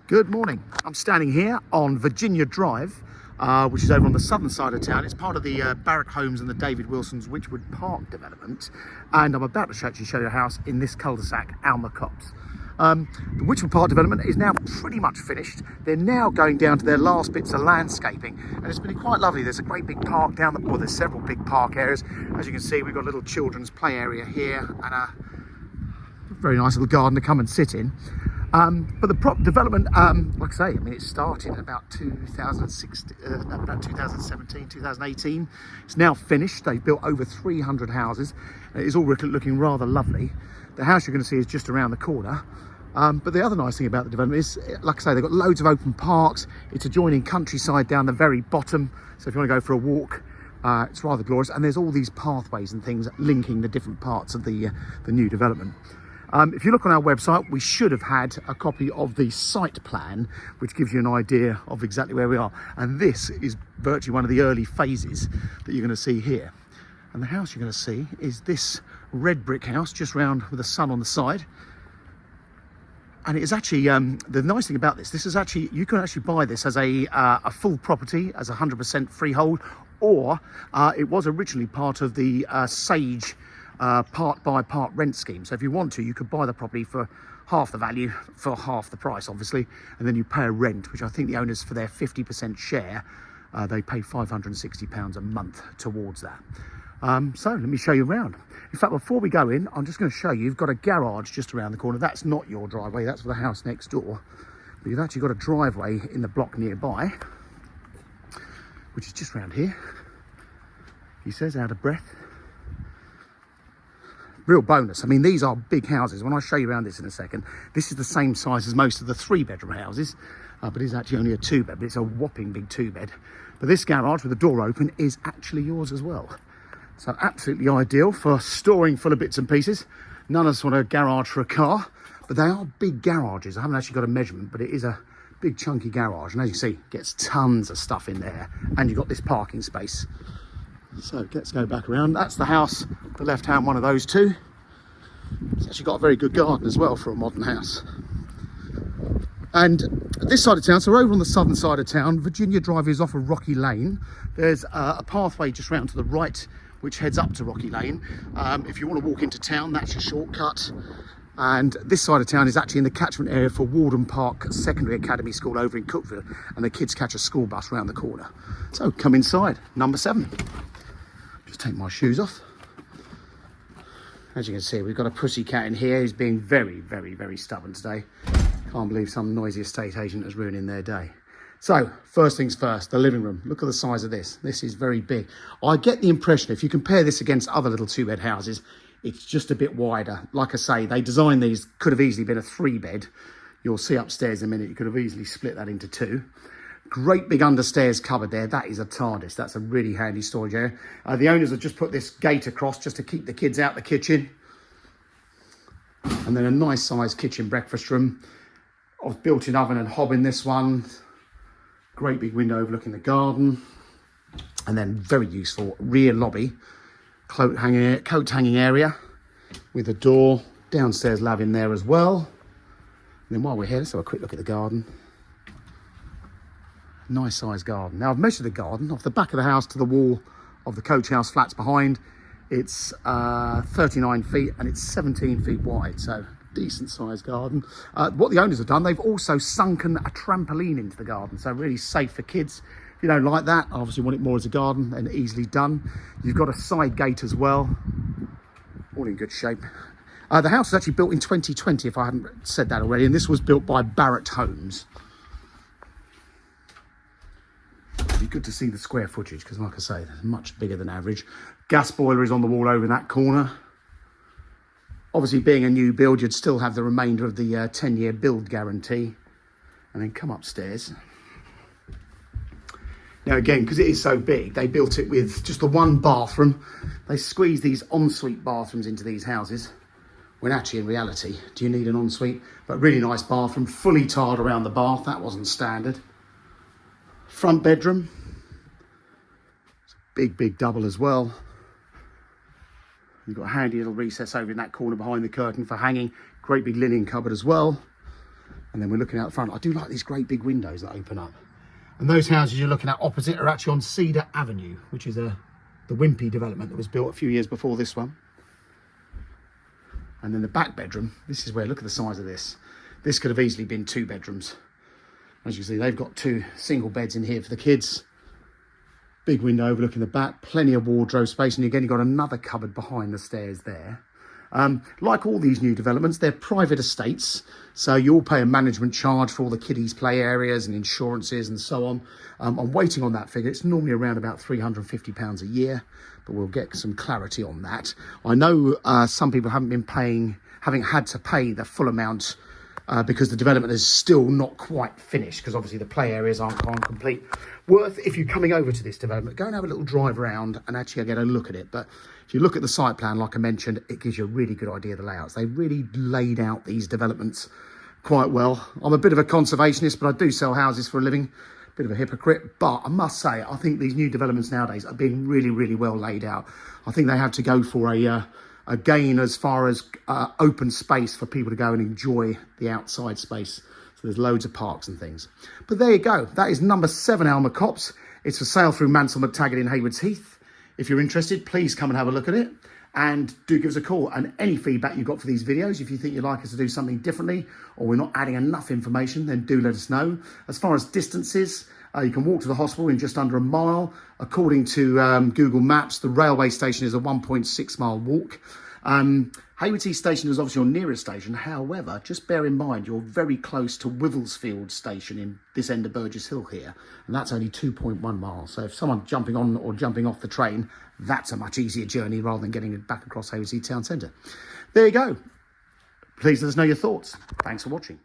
Good morning. I'm standing here on Virginia Drive, which is over on the southern side of town. It's part of the Barrack Homes and the David Wilson's Wychwood Park development. And I'm about to actually show you a house in this cul-de-sac, Alma, Copse. The Wychwood Park development is now pretty much finished. They're now going down to their last bits of landscaping, and it's been quite lovely. There's a great big park down the, well, there's several big park areas. As you can see, we've got a little children's play area here and a very nice little garden to come and sit in. But the prop development, like I say, I mean, it started in about 2017, 2018. It's now finished. They've built over 300 houses. It's all looking rather lovely. The house you're going to see is just around the corner. But the other nice thing about the development is, like I say, they've got loads of open parks. It's adjoining countryside down the very bottom. So if you want to go for a walk, it's rather glorious. And there's all these pathways and things linking the different parts of the new development. If you look on our website, we should have had a copy of the site plan, which gives you an idea of exactly where we are. And this is virtually one of the early phases that you're going to see here. And the house you're going to see is this red brick house, just round with the sun on the side. And it is actually, the nice thing about this is actually, you can actually buy this as a full property, as 100% freehold, or it was originally part of the Sage part by part rent scheme. So if you want to, you could buy the property for half the value for half the price, obviously, and then you pay a rent, which I think the owners, for their 50% share, they pay £560 a month towards that. So let me show you around. In fact, before we go in, I'm just going to show you, you've got a garage just around the corner. That's not your driveway, that's for the house next door, but you've actually got a driveway in the block nearby, which is just around here. He says, out of breath. Real bonus. I mean, these are big houses. When I show you around this in a second, this is the same size as most of the 3-bedroom houses, but it's actually only a 2-bed, but it's a whopping big 2-bed. But this garage with the door open is actually yours as well. So absolutely ideal for storing full of bits and pieces. None of us want a garage for a car, but they are big garages. I haven't actually got a measurement, but it is a big chunky garage. And as you see, it gets tons of stuff in there. And you've got this parking space. So let's go back around. That's the house, the left-hand one of those two. It's actually got a very good garden as well for a modern house. And this side of town, so over on the southern side of town, Virginia Drive is off of Rocky Lane. There's a pathway just round to the right, which heads up to Rocky Lane. If you want to walk into town, that's your shortcut. And this side of town is actually in the catchment area for Warden Park Secondary Academy School over in Cookville. And the kids catch a school bus round the corner. So come inside, number 7. Just take my shoes off. As you can see, we've got a pussycat in here who's being very, very, very stubborn today. Can't believe some noisy estate agent is ruining their day. So, first things first, the living room. Look at the size of this. This is very big. I get the impression, if you compare this against other little 2-bed houses, it's just a bit wider. Like I say, they designed these, could have easily been a 3-bed. You'll see upstairs in a minute, you could have easily split that into 2. Great big understairs cupboard there. That is a TARDIS. That's a really handy storage area. The owners have just put this gate across just to keep the kids out the kitchen. And then a nice sized kitchen breakfast room. Of built-in oven and hob in this one. Great big window overlooking the garden. And then very useful rear lobby. Coat hanging area with a door. Downstairs lav in there as well. And then while we're here, let's have a quick look at the garden. Nice sized garden. Now I've measured the garden off the back of the house to the wall of the coach house flats behind. It's 39 feet and it's 17 feet wide, so decent sized garden. What the owners have done, they've also sunken a trampoline into the garden, so really safe for kids. If you don't like that, obviously want it more as a garden, and easily done. You've got a side gate as well, all in good shape. The house was actually built in 2020, if I hadn't said that already, and this was built by Haywards Homes. It'd be good to see the square footage, because like I say, it's much bigger than average. Gas boiler is on the wall over in that corner. Obviously, being a new build, you'd still have the remainder of the 10-year build guarantee. And then come upstairs. Now again, because it is so big, they built it with just the one bathroom. They squeeze these ensuite bathrooms into these houses, when actually in reality, do you need an ensuite? But really nice bathroom, fully tiled around the bath. That wasn't standard. Front bedroom, big, big double as well. You've got a handy little recess over in that corner behind the curtain for hanging. Great big linen cupboard as well. And then we're looking out the front. I do like these great big windows that open up. And those houses you're looking at opposite are actually on Cedar Avenue, which is the Wimpy development that was built a few years before this one. And then the back bedroom, this is where, look at the size of this. This could have easily been 2 bedrooms. As you can see, they've got 2 single beds in here for the kids. Big window overlooking the back, plenty of wardrobe space, and again, you've got another cupboard behind the stairs there. Like all these new developments, they're private estates, so you'll pay a management charge for all the kiddies' play areas and insurances and so on. I'm waiting on that figure. It's normally around about £350 a year, but we'll get some clarity on that. I know some people haven't had to pay the full amount because the development is still not quite finished, because obviously the play areas aren't complete. Worth, if you're coming over to this development, go and have a little drive around and actually get a look at it. But if you look at the site plan, like I mentioned, it gives you a really good idea of the layouts. They really laid out these developments quite well. I'm a bit of a conservationist, but I do sell houses for a living. Bit of a hypocrite, but I must say, I think these new developments nowadays are being really, really well laid out. I think they have to go for a gain as far as open space for people to go and enjoy the outside space. So there's loads of parks and things. But there you go. That is number 7 Alma Copse. It's for sale through Mansell McTaggart in Haywards Heath. If you're interested, please come and have a look at it. And do give us a call. And any feedback you've got for these videos, if you think you'd like us to do something differently, or we're not adding enough information, then do let us know. As far as distances, you can walk to the hospital in just under a mile. According to Google Maps, the railway station is a 1.6 mile walk. Haywards Heath Station is obviously your nearest station. However, just bear in mind, you're very close to Wivelsfield Station in this end of Burgess Hill here. And that's only 2.1 miles. So if someone's jumping on or jumping off the train, that's a much easier journey rather than getting back across Haywards Heath Town Centre. There you go. Please let us know your thoughts. Thanks for watching.